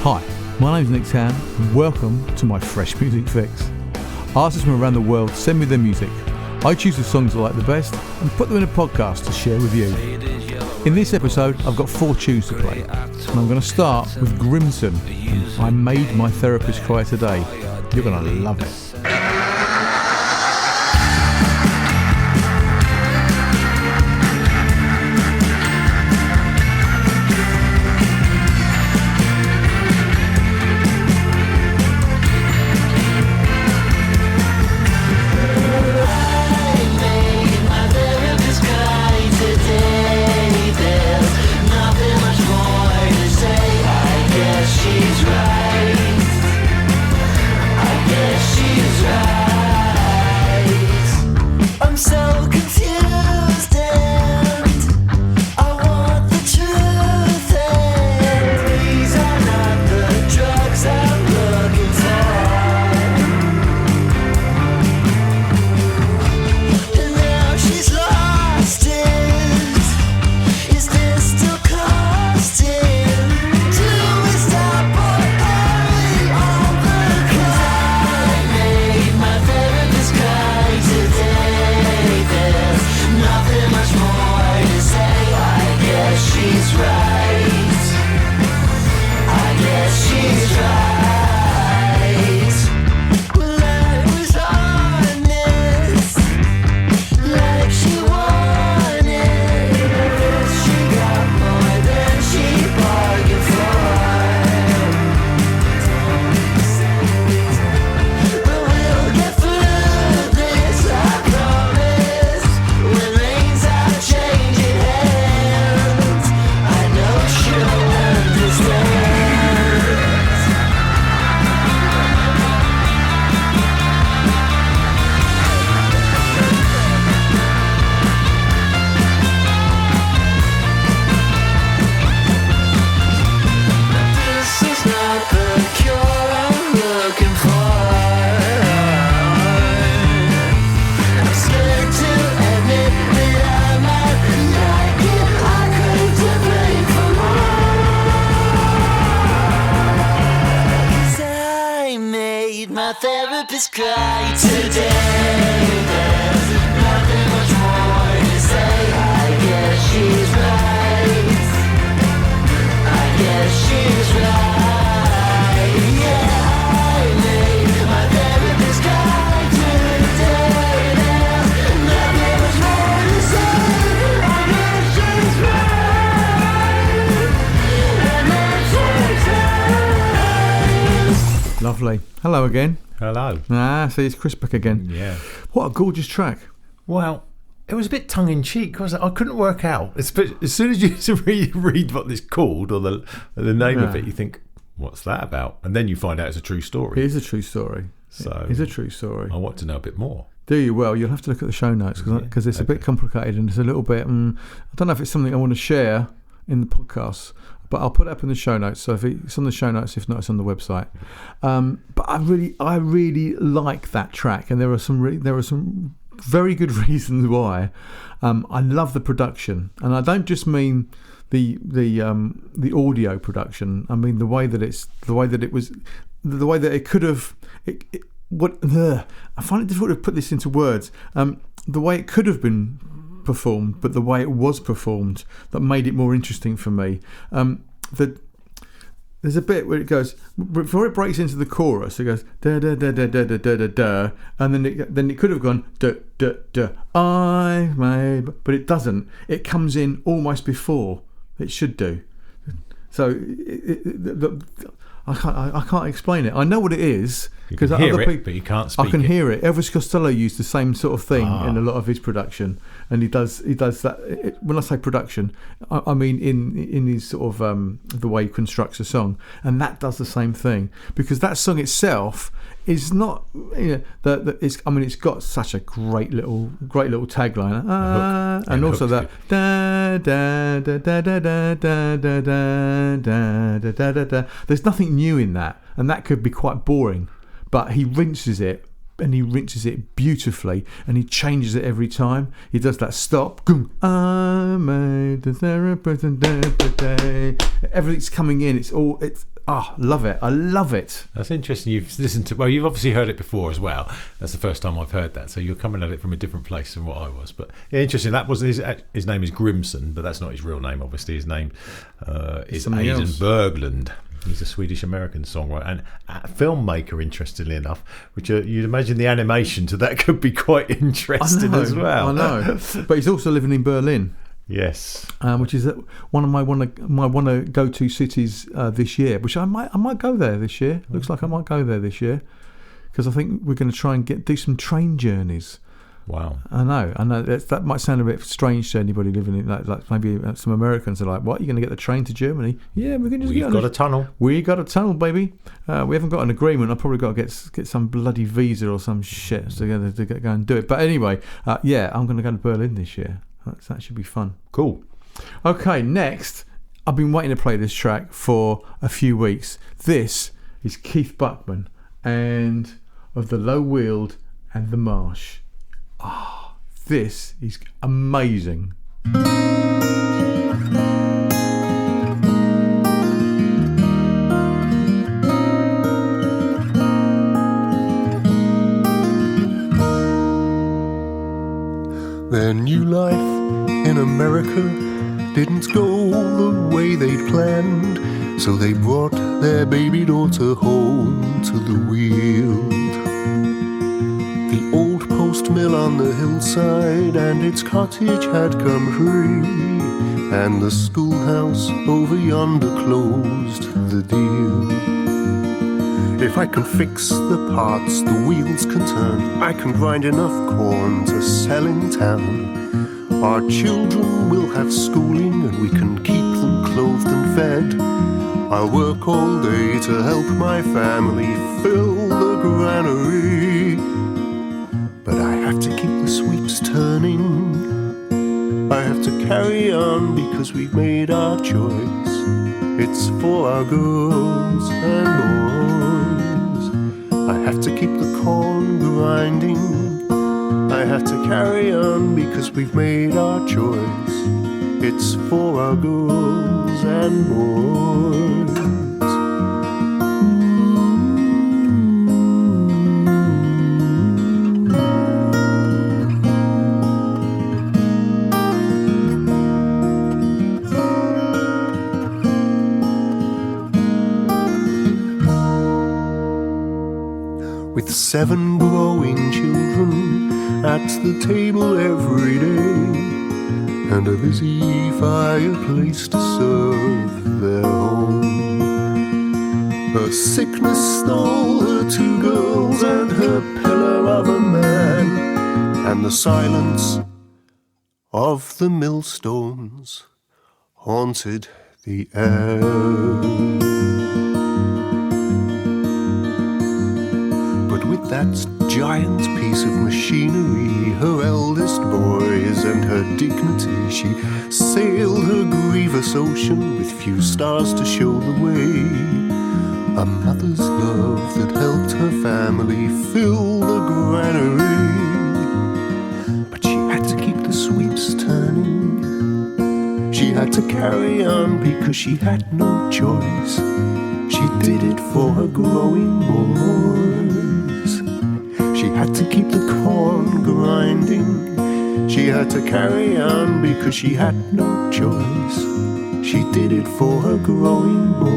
Hi, my name's Nick Tan and welcome to my Fresh Music Fix. Artists from around the world send me their music. I choose the songs I like the best and put them in a podcast to share with you. In this episode, I've got 4 tunes to play, and I'm going to start with Grimson. I Made My Therapist Cry Today. You're going to love it. Therapist cry today. There's nothing much more to say. I guess she's right. I guess she's right. Yeah, I made my therapist cry today. There's nothing much more to say. I guess she's right. And that's her time. Lovely. Hello again. Hello. See, it's Chris back again. Yeah. What a gorgeous track. Well, it was a bit tongue-in-cheek, wasn't it? I couldn't work out. As soon as you read what it's called or the name of it, you think, what's that about? And then you find out it's a true story. It is a true story. So It is a true story. I want to know a bit more. Do you? Well, you'll have to look at the show notes because it's a bit complicated and it's a little bit... I don't know if it's something I want to share in the podcast, but I'll put it up in the show notes. So if it's on the show notes, if not, it's on the website. But I really like that track, and there are some very good reasons why. I love the production, and I don't just mean the audio production. I mean the way that it could have. I find it difficult to put this into words. The way it could have been performed, but the way it was performed that made it more interesting for me. There's a bit where it goes, before it breaks into the chorus, it goes da da da da da da da da da, and then it could have gone da da da I made, but it doesn't. It comes in almost before it should do. So I can't explain it. I know what it is because other people, but you can't speak. I can hear it. Elvis Costello used the same sort of thing in a lot of his production, and he does that. When I say production, I mean in his sort of the way he constructs a song, and that does the same thing because that song itself is not, it's got such a great little tagline, and also that da da da da da da da da da da da da da. There's nothing new in that, and that could be quite boring, but he rinses it. And he rinses it beautifully, and he changes it every time. He does that stop. I made the therapist. Everything's coming in. It's love it. I love it. That's interesting. You've listened to, well, you've obviously heard it before as well. That's the first time I've heard that. So you're coming at it from a different place than what I was. But yeah, interesting. That was his name is Grimson, but that's not his real name. Obviously, his name is Something Aidan else. Berglund. He's a Swedish-American songwriter and a filmmaker, interestingly enough, which you'd imagine the animation to that could be quite interesting as well. I know. But he's also living in Berlin. Yes. Which is one of my wanna go to cities this year. Which I might go there this year. Looks like I might go there this year because I think we're going to try and do some train journeys. Wow. I know. That might sound a bit strange to anybody living in like maybe some Americans are like, "What? You're going to get the train to Germany?" Yeah, we're going to. We've got a tunnel. We got a tunnel, baby. We haven't got an agreement. I've probably got to get some bloody visa or some shit to go and do it. But anyway, yeah, I'm going to go to Berlin this year. That should be fun. Cool. Okay, next, I've been waiting to play this track for a few weeks. This is Keith Buckman and of the Low Weald and the Marsh. This is amazing. Their new life in America didn't go the way they'd planned, so they brought their baby daughter home to the Weald. The old post mill on the hillside and its cottage had come free, and the schoolhouse over yonder closed the deal. If I can fix the parts the wheels can turn, I can grind enough corn to sell in town. Our children will have schooling and we can keep them clothed and fed. I'll work all day to help my family fill the granary. But I have to keep the sweeps turning. I have to carry on because we've made our choice. It's for our girls and boys. I have to keep the corn grinding. I have to carry on because we've made our choice. It's for our girls and boys. With 7 growing children at the table every day, and a busy fireplace to serve their home. Her sickness stole her 2 girls and her pillar of a man, and the silence of the millstones haunted the air. With that giant piece of machinery, her eldest boys and her dignity, she sailed her grievous ocean with few stars to show the way. A mother's love that helped her family fill the granary. But she had to keep the sweeps turning. She had to carry on because she had no choice. She did it for her growing boys. She had to keep the corn grinding. She had to carry on because she had no choice. She did it for her growing boys.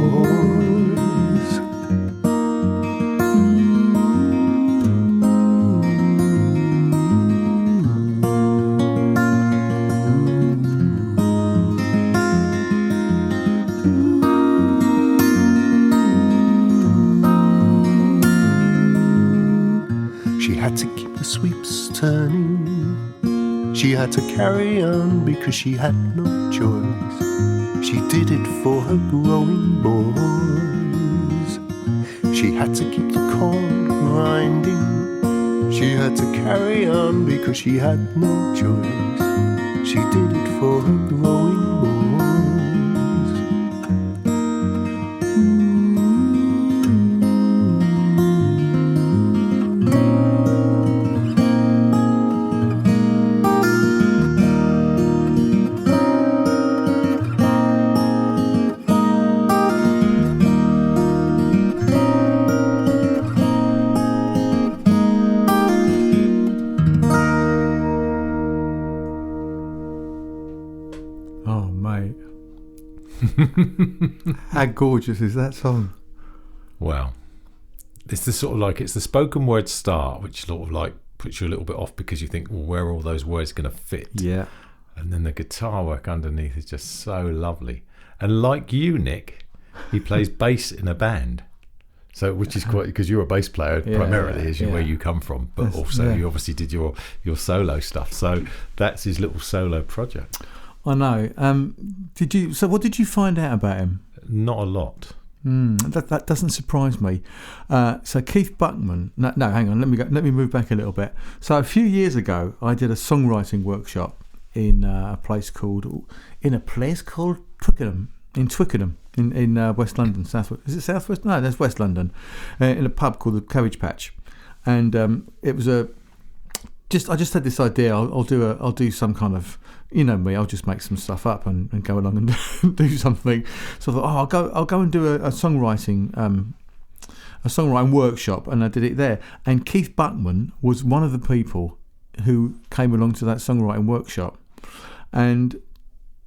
Sweeps turning. She had to carry on because she had no choice. She did it for her growing boys. She had to keep the corn grinding. She had to carry on because she had no choice. She did it for her growing boys. How gorgeous is that song? Well, it's the sort of like, it's the spoken word start, which sort of like puts you a little bit off because you think, well, where are all those words going to fit? Yeah. And then the guitar work underneath is just so lovely. And like you, Nick, he plays bass in a band. So, which is quite, because you're a bass player primarily, is where you come from, but also you obviously did your solo stuff. So that's his little solo project. I know. So what did you find out about him? Not a lot. That doesn't surprise me. So Keith Buckman. No, hang on. Let me move back a little bit. So a few years ago, I did a songwriting workshop in a place called Twickenham. In Twickenham, in West London, Southwest. Is it Southwest? No, that's West London. In a pub called the Cabbage Patch, and it was I just had this idea. I'll do some kind of, you know me. I'll just make some stuff up and go along and do something. So I thought, I'll go and do a songwriting workshop, and I did it there. And Keith Buckman was one of the people who came along to that songwriting workshop, and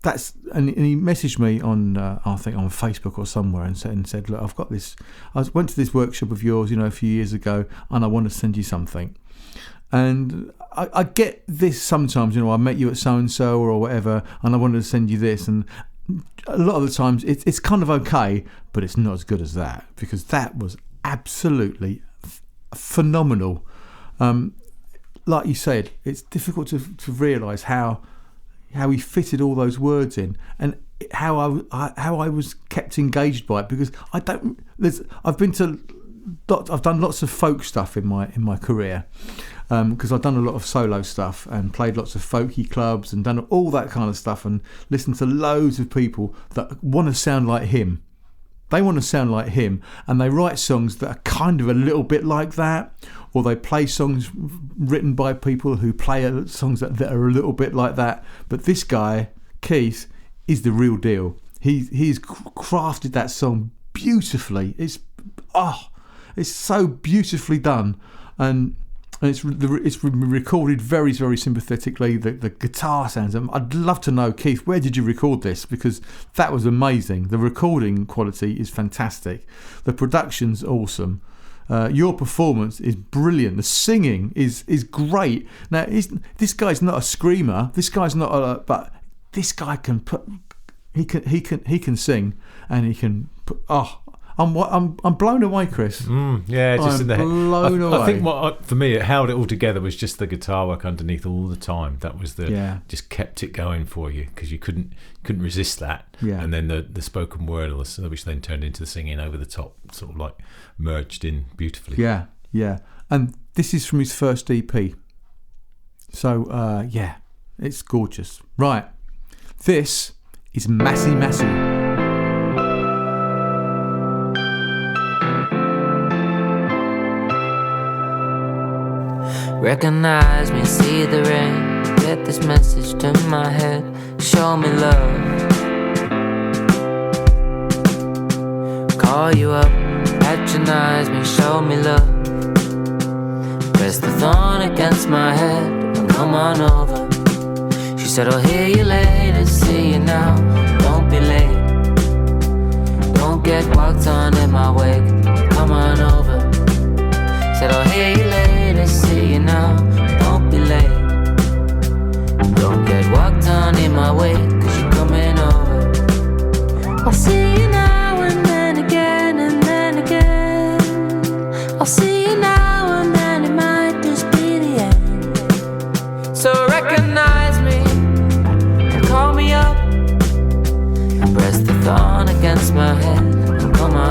he messaged me on I think on Facebook or somewhere and said, look, I've got this. I went to this workshop of yours, a few years ago, and I want to send you something. And I get this sometimes, I met you at so and so or whatever, and I wanted to send you this. And a lot of the times it's kind of okay, but it's not as good as that, because that was absolutely phenomenal. Like you said, it's difficult to realise how he fitted all those words in, and how I was kept engaged by it, because I've done lots of folk stuff in my career, because I've done a lot of solo stuff and played lots of folky clubs and done all that kind of stuff, and listened to loads of people that want to sound like him. They want to sound like him, and they write songs that are kind of a little bit like that, or they play songs written by people who play songs that are a little bit like that. But this guy, Keith, is the real deal. He's crafted that song beautifully. It's so beautifully done, and it's recorded very, very sympathetically. The guitar sounds. I'd love to know, Keith, where did you record this? Because that was amazing. The recording quality is fantastic. The production's awesome. Your performance is brilliant. The singing is great. Now, this guy's not a screamer. This guy's not but this guy can put. He can sing, and he can put. I'm blown away, Chris. Yeah, just I'm in the head. Blown away. I think for me, it held it all together was just the guitar work underneath all the time. That was just kept it going for you, because you couldn't resist that. Yeah. And then the spoken word, which then turned into the singing over the top, sort of like merged in beautifully. Yeah, yeah. And this is from his first EP. So it's gorgeous. Right, this is Masi. Recognize me, see the rain, get this message to my head. Show me love. Call you up, patronize me, show me love. Press the thorn against my head and come on over. She said, I'll hear you later, see you now, don't be late. Don't get walked on in my wake, come on over. Said, I'll hear you later, see you now, don't be late. Don't get walked on in my way, cause you're coming over. I'll see you now and then again, and then again. I'll see you now and then it might just be the end. So recognize me and call me up, and press the thorn against my head and come on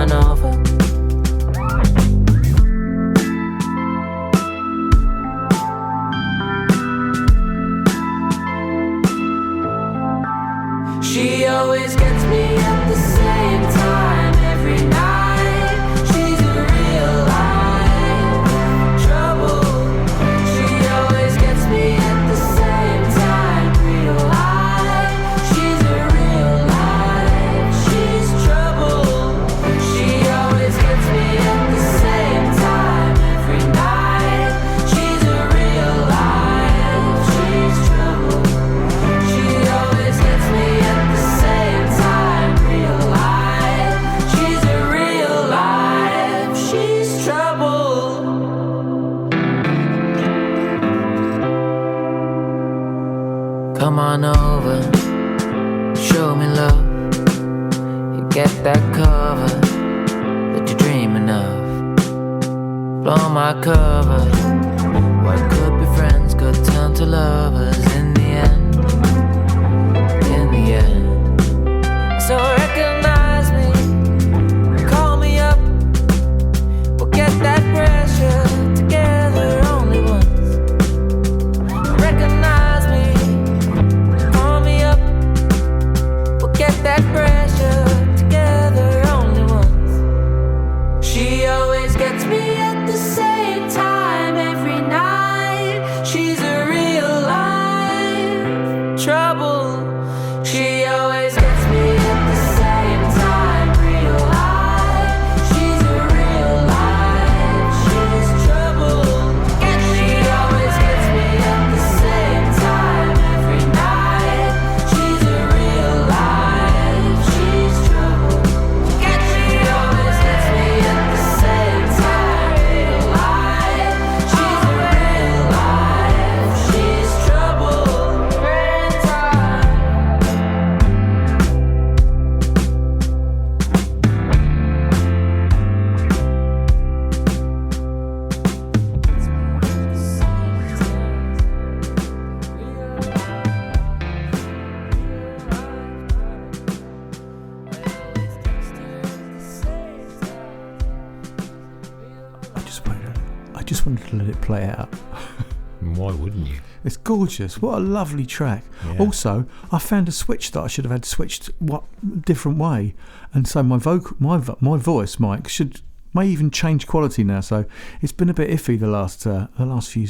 on over, show me love. You get that cover that you're dreaming of. Blow my cover. What could be friends could turn to lovers in the end. In the end. So recognize me, call me up. We'll get that pressure together only once. Recognize me, call me up. We'll get that pressure together only once. She always gets me at the same time every night. She's a real life trouble. She always gets me at the same time, real life. She's a real life, she's trouble. And she always gets me at the same time every night. She's a real life, she's trouble. And she always gets me at the same time, real life. She's a real life, she's trouble. Every time. I just wanted to let it play out. Why wouldn't you? It's gorgeous. What a lovely track. Yeah. Also, I found a switch that I should have had switched different way, and so my voice mic may even change quality now. So it's been a bit iffy the last few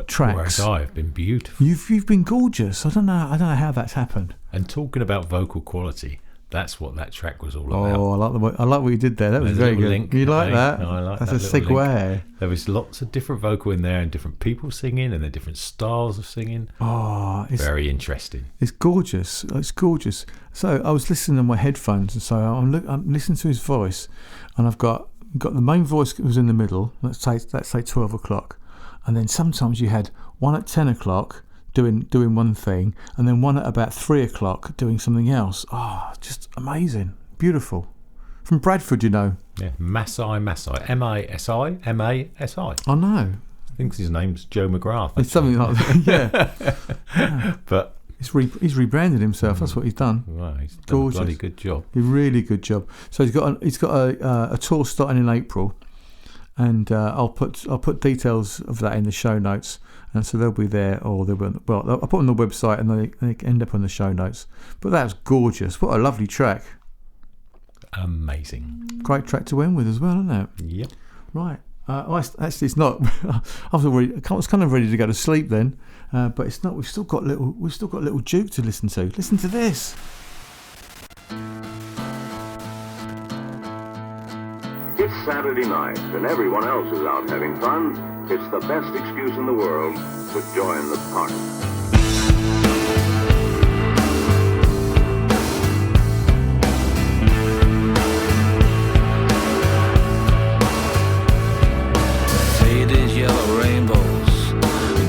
tracks. Whereas I've been beautiful. You've been gorgeous. I don't know how that's happened. And talking about vocal quality, that's what that track was all about. Oh, I like what you did there. That was very good. Link, You like that? I like that's that a little segue. link. There was lots of different vocal in there and different people singing and the different styles of singing. Oh, it's Very interesting. It's gorgeous. It's gorgeous. So I was listening on my headphones, and so I'm listening to his voice, and I've got the main voice that was in the middle. Let's say 12 o'clock, and then sometimes you had one at 10 o'clock doing one thing, and then one at about 3 o'clock doing something else. Oh, just amazing, beautiful. From Bradford, you know. Yeah, Masi, M-A-S-I. I know. I think his name's Joe McGrath. It's something like that. Yeah. But He's rebranded himself. That's what he's done. wow, he's done Gorgeous. a bloody good job. A really good job. So he's got a tour starting in April, and I'll put details of that in the show notes, and so they'll be there, or they'll be I'll put them on the website, and they end up on the show notes. But that's gorgeous. What a lovely track. Amazing. Great track to end with as well, isn't it? Yep. Right. Actually, it's not. I was kind of ready to go to sleep then, but it's not. We've still got little Juke to listen to. Listen to this. It's Saturday night and everyone else is out having fun. It's the best excuse in the world to join the party. Faded yellow rainbows,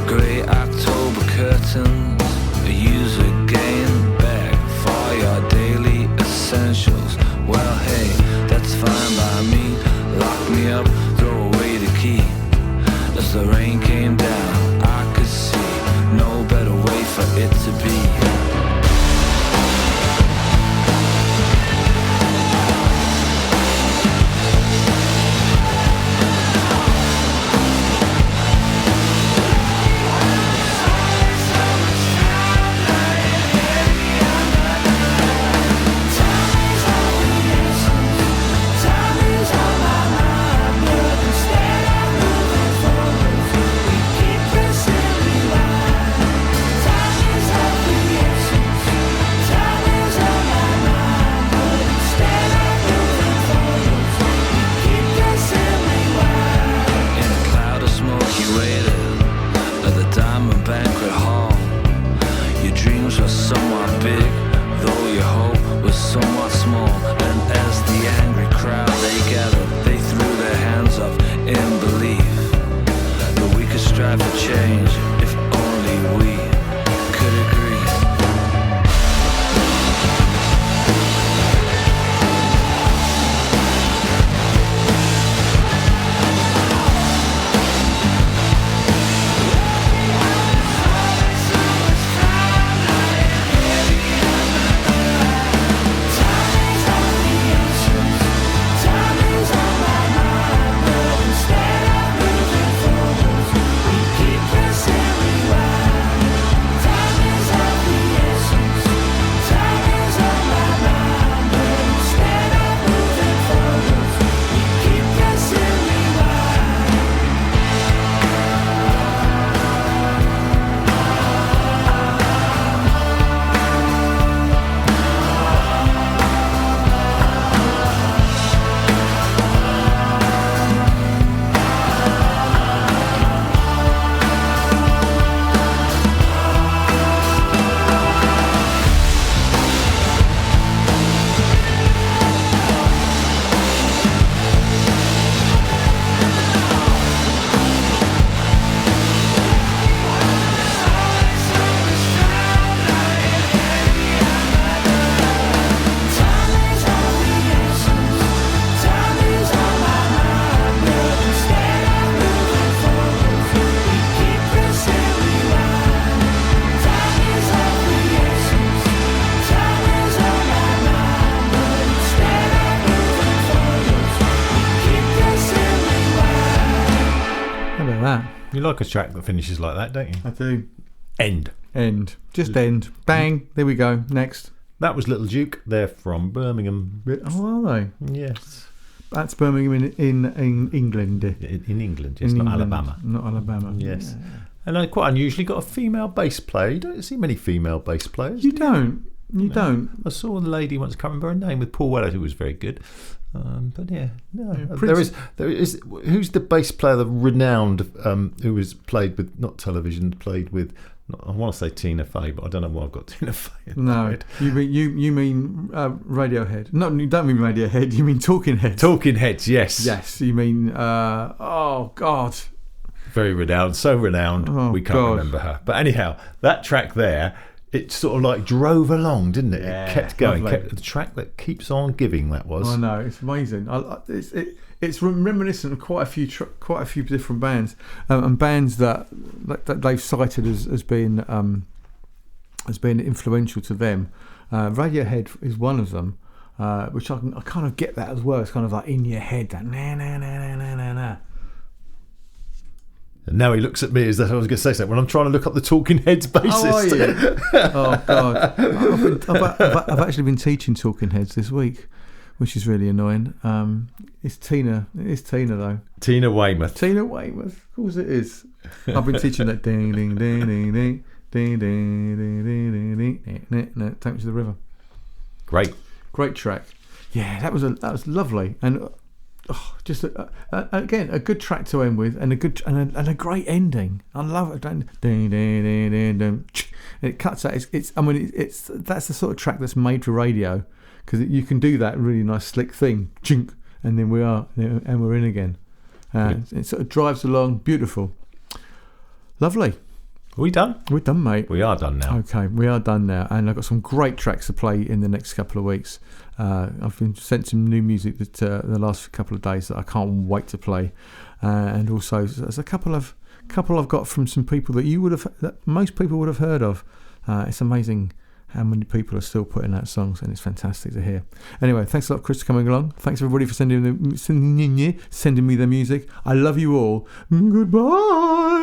grey October curtains. Use a gain bag for your daily essentials. Well, hey, that's fine by me. Lock me up, throw away the key. As the rain came down, I could see no better You like a track that finishes like that, don't you? I do. End. Just end. Bang. There we go. Next. That was Little Juke. They're from Birmingham. Oh, are they? Yes. That's Birmingham in England. In England, yes, not Alabama. Not Alabama. Yes. Yeah. And I quite unusually got a female bass player. You don't see many female bass players. You don't. You don't. I saw a lady once, I can't remember her name, with Paul Weller, who was very good. But yeah, no. There is. Who's the bass player, the renowned, who was played with, not television, played with, I want to say Tina Fey, but I don't know why I've got Tina Fey. No, you mean Radiohead? No, you don't mean Radiohead. You mean Talking Heads. Talking Heads, yes. Yes, you mean. Oh God. Very renowned, so renowned. We can't remember her. But anyhow, that track there, it sort of like drove along, didn't it? Yeah, it kept going. lovely. The track that keeps on giving. That was. I know, it's amazing. It's reminiscent of quite a few different bands, and bands that they've cited as being influential to them. Radiohead is one of them, which I kind of get that as well. It's kind of like in your head, that na na na na na na na. And now he looks at me as though I was going to say something when I'm trying to look up the Talking Heads bassist. Oh God, I've actually been teaching Talking Heads this week, which is really annoying. It's Tina. It is Tina though. Tina Weymouth. Of course it is. I've been teaching that ding ding ding ding ding ding ding ding ding ding ding. Take Me to the River. Great track. Yeah, that was lovely, and just again a good track to end with, and a great ending. I love it. Ding ding ding ding ding. It cuts out. It's that's the sort of track that's made for radio, because you can do that really nice slick thing, chink, and then we're in again. It sort of drives along, beautiful, lovely. Are we done? We're done, mate. We are done now. Okay, we are done now, and I've got some great tracks to play in the next couple of weeks. I've been sent some new music that the last couple of days that I can't wait to play, and also there's a couple I've got from some people that most people would have heard of. It's amazing how many people are still putting out songs, and it's fantastic to hear. Anyway, thanks a lot, Chris, for coming along. Thanks everybody for sending me the music. I love you all. Goodbye.